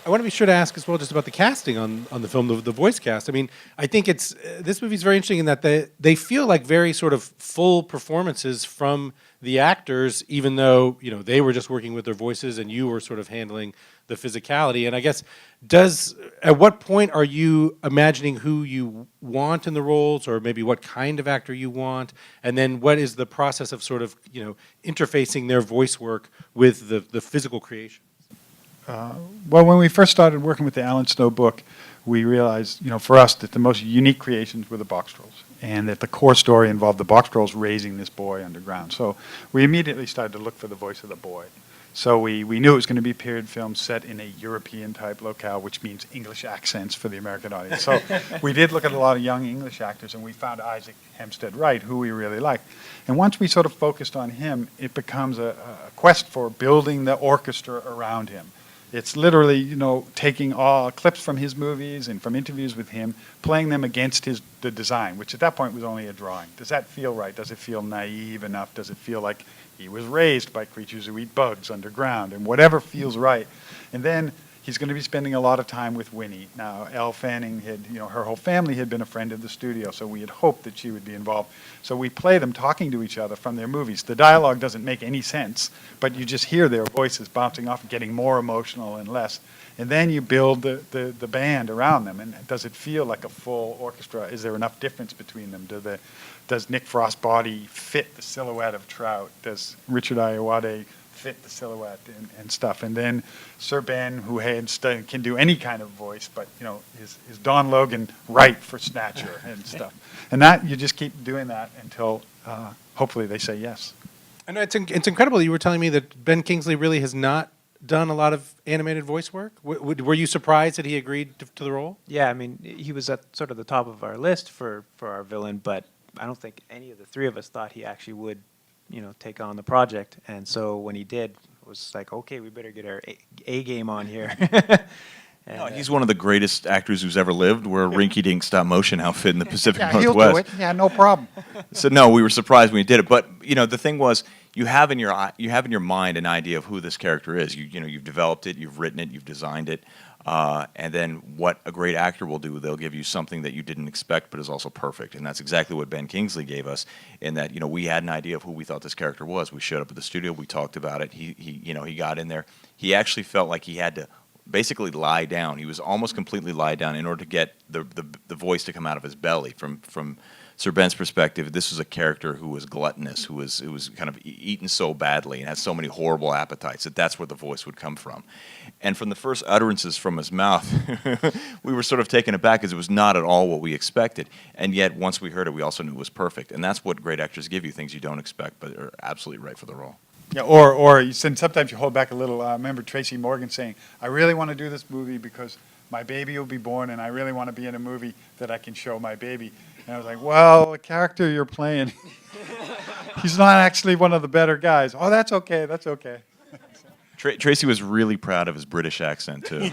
I want to be sure to ask as well just about the casting on the film, the voice cast. I mean, I think it's this movie's very interesting in that they feel like very sort of full performances from the actors, even though they were just working with their voices and you were sort of handling the physicality. And I guess at what point are you imagining who you want in the roles, or maybe what kind of actor you want, and then what is the process of sort of interfacing their voice work with the physical creation? Well, when we first started working with the Alan Snow book, we realized, for us, that the most unique creations were the Boxtrolls, and that the core story involved the Boxtrolls raising this boy underground. So we immediately started to look for the voice of the boy. So we knew it was going to be a period film set in a European-type locale, which means English accents for the American audience. So we did look at a lot of young English actors, and we found Isaac Hempstead Wright, who we really liked. And once we sort of focused on him, it becomes a quest for building the orchestra around him. It's literally, taking all clips from his movies and from interviews with him, playing them against the design, which at that point was only a drawing. Does that feel right? Does it feel naive enough? Does it feel like he was raised by creatures who eat bugs underground? And whatever feels right. And then he's going to be spending a lot of time with Winnie. Now, Elle Fanning had, her whole family had been a friend of the studio, so we had hoped that she would be involved. So we play them talking to each other from their movies. The dialogue doesn't make any sense, but you just hear their voices bouncing off, getting more emotional and less. And then you build the band around them. And does it feel like a full orchestra? Is there enough difference between them? Does Nick Frost's body fit the silhouette of Trout? Does Richard Ayoade fit the silhouette and stuff? And then Sir Ben, who can do any kind of voice, but is Don Logan right for Snatcher and stuff? And that you just keep doing that until hopefully they say yes. I know it's incredible. You were telling me that Ben Kingsley really has not done a lot of animated voice work. Were you surprised that he agreed to the role? Yeah, I mean, he was at sort of the top of our list for our villain, but I don't think any of the three of us thought he actually would take on the project. And so when he did, it was like, okay, we better get our A game on here. And, he's one of the greatest actors who's ever lived. We're a rinky-dink stop-motion outfit in the Pacific Northwest. He'll do it. Yeah, no problem. So no, we were surprised when he did it. But the thing was, you have in your mind an idea of who this character is. You've developed it, you've written it, you've designed it. And then what a great actor will do, they'll give you something that you didn't expect but is also perfect. And that's exactly what Ben Kingsley gave us, in that we had an idea of who we thought this character was. We showed up at the studio, we talked about it. He got in there. He actually felt like he had to basically lie down. He was almost completely lie down in order to get the voice to come out of his belly. From Sir Ben's perspective, this was a character who was gluttonous, who was kind of eaten so badly and has so many horrible appetites that's where the voice would come from. And from the first utterances from his mouth, we were sort of taken aback because it was not at all what we expected. And yet, once we heard it, we also knew it was perfect. And that's what great actors give you, things you don't expect but are absolutely right for the role. Yeah, or sometimes you hold back a little. I remember Tracy Morgan saying, I really want to do this movie because my baby will be born and I really want to be in a movie that I can show my baby. And I was like, well, the character you're playing, he's not actually one of the better guys. Oh, that's okay, that's okay. Tracy was really proud of his British accent, too.